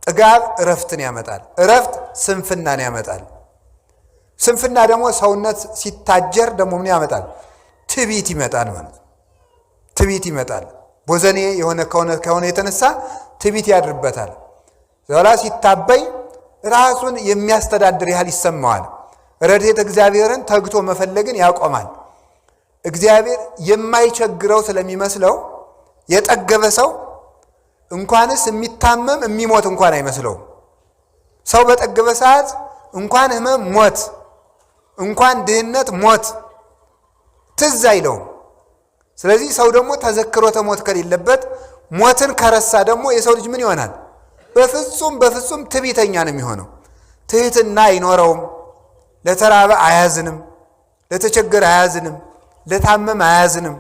ጥጋብ እረፍትን ያመጣል። እረፍት ስንፍናን ያመጣል። ስንፍና ደግሞ ሰውነት ሲታጀር ደግሞ ምን ያመጣል? ትዕቢት ይመጣል ማለት ነው። ትዕቢት ይመጣል። ቦዘኔ የሆነ ከሆነ የተነሳ ትዕቢት ያድርበታል። ዘላ ሲታበይ ራሱን የሚያስተዳድር ያህል ይሰማዋል። ረድኤተ እግዚአብሔርን ተግቶ መፈለግን ያቆማል። እግዚአብሔር የማይቸግረው ስለሚመስለው የጠገበ ሰው እንኳንስ የሚታመም የሚሞት እንኳን አይመስለውም። ሰው በጠገበ ሰዓት እንኳን ሕመም ሞት፣ እንኳን ድህነት ሞት ትዝ አይለውም። ስለዚህ ሰው ደግሞ ተዘክሮተ ሞት ከሌለበት ሞትን ከረሳ ደግሞ የሰው ልጅ ምን ይሆናል? በፍጹም ትዕቢተኛ ነው የሚሆነው። ትህትና አይኖረውም። ለተራበ አያዝንም፣ ለተቸገረ አያዝንም፣ ለታመም አያዝንም።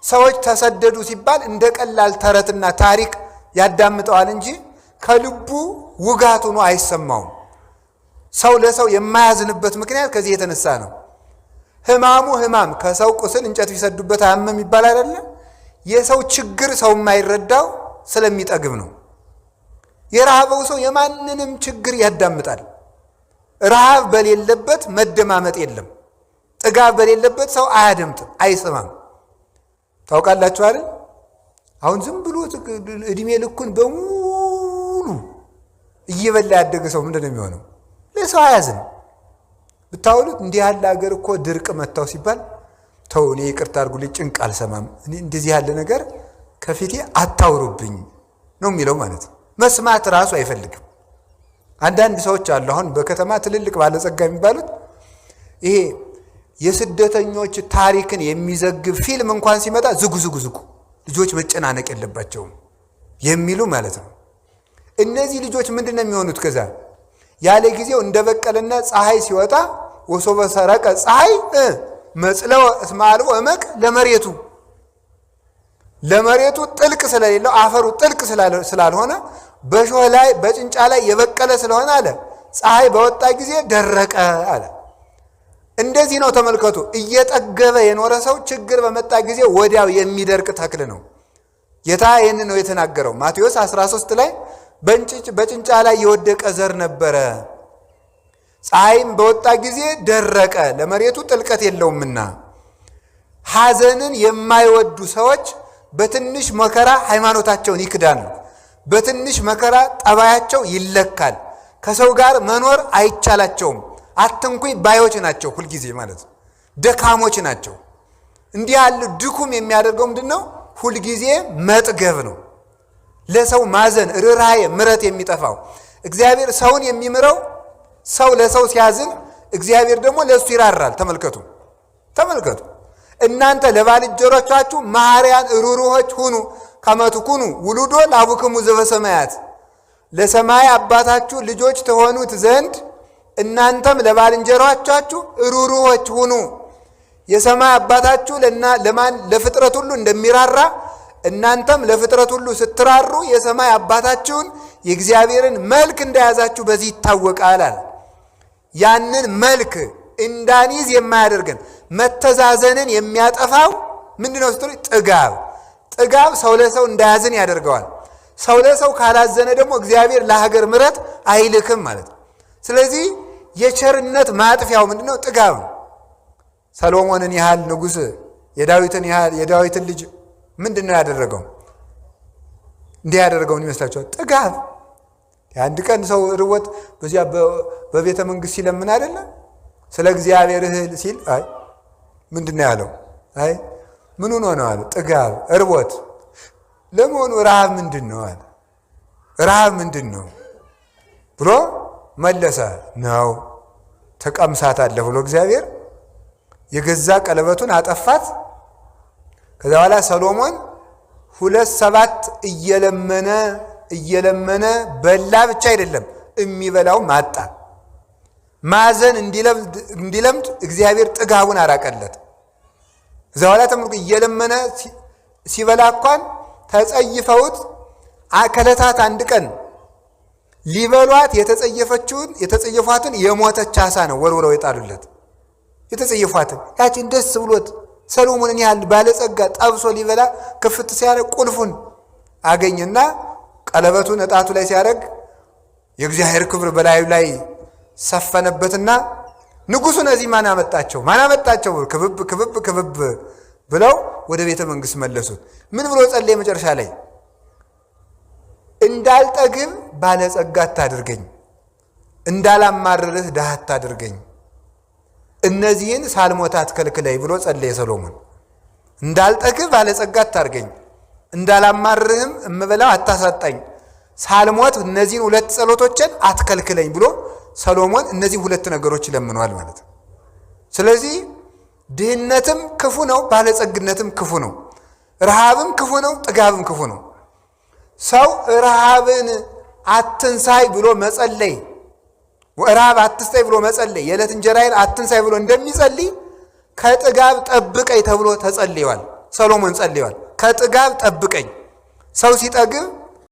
ሰዎች ተሰደዱ ሲባል እንደ ቀላል ተረትና ታሪክ ያዳምጠዋል እንጂ ከልቡ ውጋት ሆኖ አይሰማውም። ሰው ለሰው የማያዝንበት ምክንያት ከዚህ የተነሳ ነው። ሕማም ከሰው ቁስል እንጨት ቢሰዱበት አያመም ይባል አይደለ? የሰው ችግር ሰው የማይረዳው ስለሚጠግብ ነው። የረሃበው ሰው የማንንም ችግር ያዳምጣል። ረሃብ በሌለበት መደማመጥ የለም። ጥጋብ በሌለበት ሰው አያደምጥም፣ አይሰማም። ታውቃላችሁ አይደል? አሁን ዝም ብሎ እድሜ ልኩን በሙሉ እየበላ ያደገ ሰው ምንድን ነው የሚሆነው? ለሰው አያዝን። ብታውሉት እንዲህ ያለ ሀገር እኮ ድርቅ መታው ሲባል ተው እኔ ይቅርታ አድርጉልኝ ጭንቅ አልሰማም፣ እኔ እንደዚህ ያለ ነገር ከፊቴ አታውሩብኝ ነው የሚለው ማለት ነው። መስማት ራሱ አይፈልግም። አንዳንድ ሰዎች አሉ አሁን በከተማ ትልልቅ ባለጸጋ የሚባሉት ይሄ የስደተኞች ታሪክን የሚዘግብ ፊልም እንኳን ሲመጣ ዝጉ ልጆች መጨናነቅ የለባቸውም የሚሉ ማለት ነው። እነዚህ ልጆች ምንድን ነው የሚሆኑት? ከዛ ያለ ጊዜው እንደበቀለና ፀሐይ ሲወጣ ወሶበ ሰረቀ ፀሐይ መጽለው እስመ አልቦ እመቅ ለመሬቱ ጥልቅ ስለሌለው አፈሩ ጥልቅ ስላልሆነ በሾህ ላይ በጭንጫ ላይ የበቀለ ስለሆነ አለ ፀሐይ በወጣ ጊዜ ደረቀ አለ። እንደዚህ ነው ተመልከቱ። እየጠገበ የኖረ ሰው ችግር በመጣ ጊዜ ወዲያው የሚደርቅ ተክል ነው። ጌታ ይህን ነው የተናገረው። ማቴዎስ 13 ላይ በጭንጫ ላይ የወደቀ ዘር ነበረ፣ ፀሐይም በወጣ ጊዜ ደረቀ፣ ለመሬቱ ጥልቀት የለውምና። ሐዘንን የማይወዱ ሰዎች በትንሽ መከራ ሃይማኖታቸውን ይክዳሉ። በትንሽ መከራ ጠባያቸው ይለካል። ከሰው ጋር መኖር አይቻላቸውም። አትንኩኝ ባዮች ናቸው። ሁልጊዜ ማለት ነው ደካሞች ናቸው። እንዲህ ያለ ድኩም የሚያደርገው ምንድን ነው? ሁልጊዜ መጥገብ ነው። ለሰው ማዘን፣ ርኅራኄ፣ ምሕረት የሚጠፋው እግዚአብሔር ሰውን የሚምረው ሰው ለሰው ሲያዝን እግዚአብሔር ደግሞ ለእሱ ይራራል። ተመልከቱ። እናንተ ለባልንጀሮቻችሁ መሐሪያን ሩሩሆች ሁኑ ከመ ትኩኑ ውሉዶ ለአቡክሙ ዘበሰማያት፣ ለሰማይ አባታችሁ ልጆች ተሆኑት ዘንድ እናንተም ለባልንጀሮቻችሁ ሩሩሆች ሁኑ። የሰማይ አባታችሁ ለፍጥረት ሁሉ እንደሚራራ እናንተም ለፍጥረት ሁሉ ስትራሩ የሰማይ አባታችሁን የእግዚአብሔርን መልክ እንደያዛችሁ በዚህ ይታወቃል። ያንን መልክ እንዳንይዝ የማያደርገን መተዛዘንን የሚያጠፋው ምንድነው ስትሉ ጥጋብ ሰው ለሰው እንዳያዝን ያደርገዋል። ሰው ለሰው ካላዘነ ደግሞ እግዚአብሔር ለሀገር ምሕረት አይልክም ማለት ነው። ስለዚህ የቸርነት ማጥፊያው ምንድነው? ጥጋብ ነው። ሰሎሞንን ያህል ንጉሥ የዳዊትን ልጅ ምንድነው ያደረገው? እንዲህ ያደረገውን ይመስላችኋል? ጥጋብ። የአንድ ቀን ሰው ርቦት በዚያ በቤተ መንግስት ሲለምን አይደለም ስለ እግዚአብሔር እህል ሲል አይ ምንድነው ያለው? አይ ምን ሆኖ ነው አለ? ጥጋብ እርቦት። ለመሆኑ ረሃብ ምንድን ነው አለ? ረሃብ ምንድን ነው ብሎ መለሰ። ነው ተቀምሳታለህ ብሎ እግዚአብሔር የገዛ ቀለበቱን አጠፋት። ከዛ በኋላ ሰሎሞን 2 እየለመነ በላ ብቻ አይደለም የሚበላው ማጣ። ማዘን እንዲለምድ እግዚአብሔር ጥጋቡን አራቀለት። ከዛ በኋላ ተምልኩ እየለመነ ሲበላ እንኳን ተጸይፈውት ከዕለታት አንድ ቀን ሊበሏት የተጸየፏትን የሞተች ዓሣ ነው ወርውረው የጣሉለት። የተጸየፏትን ያችን ደስ ብሎት ሰሎሞንን ያህል ባለጸጋ ጠብሶ ሊበላ ክፍት ሲያደርግ ቁልፉን አገኘና ቀለበቱን እጣቱ ላይ ሲያደርግ የእግዚአብሔር ክብር በላዩ ላይ ሰፈነበትና ንጉሡ እነዚህ ማን አመጣቸው ክብብ ክብብ ክብብ ብለው ወደ ቤተ መንግስት መለሱት። ምን ብሎ ጸለየ? መጨረሻ ላይ እንዳልጠግብ ባለጸጋ አታድርገኝ፣ እንዳላማርርህ ድሃ አታድርገኝ፣ እነዚህን ሳልሞት አትከልክለኝ ብሎ ጸለየ ሰሎሞን። እንዳልጠግብ ባለጸጋ አታድርገኝ፣ እንዳላማርርህም እምበላው አታሳጣኝ፣ ሳልሞት እነዚህን ሁለት ጸሎቶችን አትከልክለኝ ብሎ ሰሎሞን እነዚህ ሁለት ነገሮች ለምኗል ማለት ነው። ስለዚህ ድህነትም ክፉ ነው፣ ባለጸግነትም ክፉ ነው። ረሃብም ክፉ ነው፣ ጥጋብም ክፉ ነው። ሰው ረሃብን አትንሳይ ብሎ መጸለይ፣ ረሃብ አትስጠኝ ብሎ መጸለይ፣ የዕለት እንጀራዬን አትንሳይ ብሎ እንደሚጸልይ ከጥጋብ ጠብቀኝ ተብሎ ተጸልየዋል። ሰሎሞን ጸልየዋል። ከጥጋብ ጠብቀኝ። ሰው ሲጠግብ